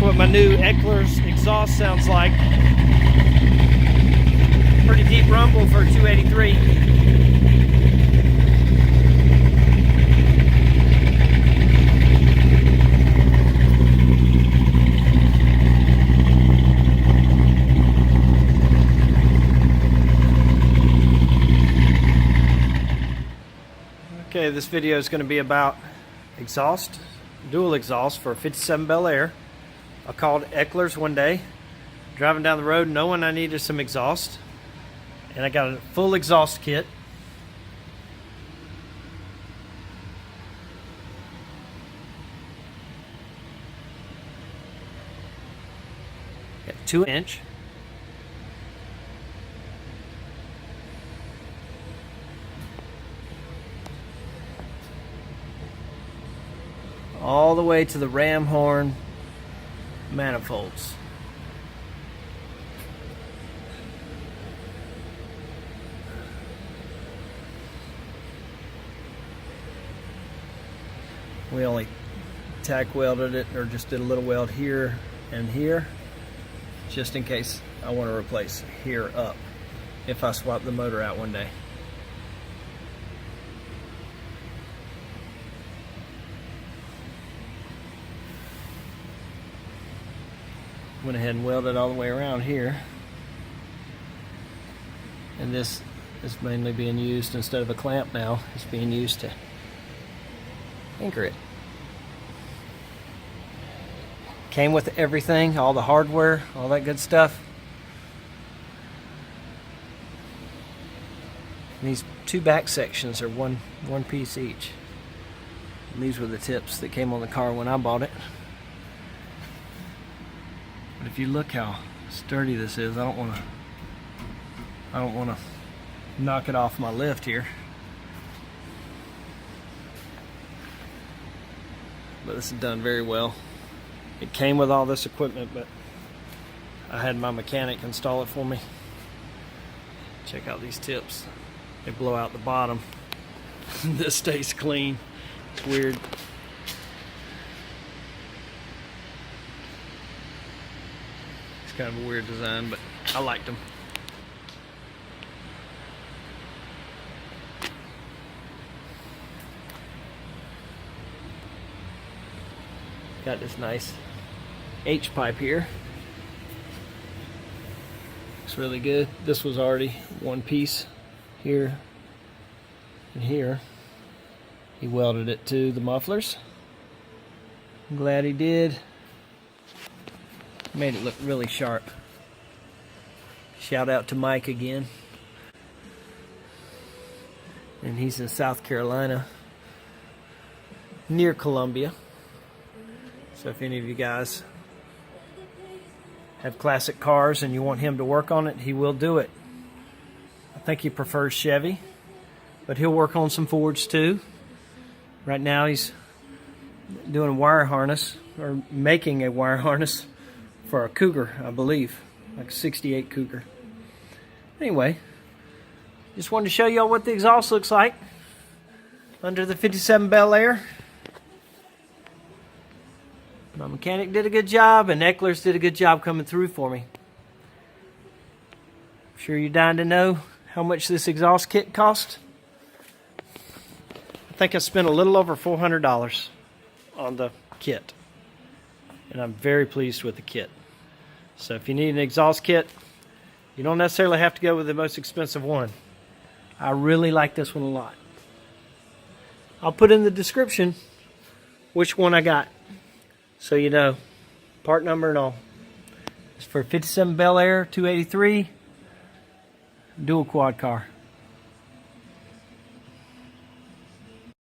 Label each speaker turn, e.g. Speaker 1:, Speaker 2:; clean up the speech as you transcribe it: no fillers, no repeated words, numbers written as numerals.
Speaker 1: what my new Eckler'S exhaust sounds like. Pretty deep rumble for a 283. Okay, this video is going to be about exhaust, dual exhaust for a 57 Bel Air. I called Eckler'S one day, driving down the road knowing I needed some exhaust, and I got a full exhaust kit. Got 2-inch. All the way to the ram horn manifolds. We only tack welded it, or just did a little weld here and here, just in case I want to replace here up if I swap the motor out one day. Went ahead and welded all the way around here, and this is mainly being used, instead of a clamp now, it's being used to anchor it. Came with everything, all the hardware, all that good stuff. And these two back sections are one piece each. And these were the tips that came on the car when I bought it. But if you look how sturdy this is, I don't want to knock it off my lift here. But this is done very well. It came with all this equipment, but I had my mechanic install it for me. Check out these tips. They blow out the bottom. This stays clean. It's weird. Kind of a weird design, but I liked them. Got this nice H pipe here. Looks really good. This was already one piece here and here. He welded it to the mufflers. I'm glad he did. Made it look really sharp. Shout out to Mike again. And he's in South Carolina, near Columbia. So if any of you guys have classic cars and you want him to work on it, he will do it. I think he prefers Chevy, but he'll work on some Fords too. Right now he's doing a wire harness, or making a wire harness for a Cougar, I believe, like a 68 Cougar. Anyway, just wanted to show y'all what the exhaust looks like under the 57 Bel Air. My mechanic did a good job, and Eckler'S did a good job coming through for me. I'm sure you're dying to know how much this exhaust kit cost. I think I spent a little over $400 on the kit, and I'm very pleased with the kit. So if you need an exhaust kit, you don't necessarily have to go with the most expensive one. I really like this one a lot. I'll put in the description which one I got, so you know, part number and all. It's for 57 Bel Air 283 dual quad car.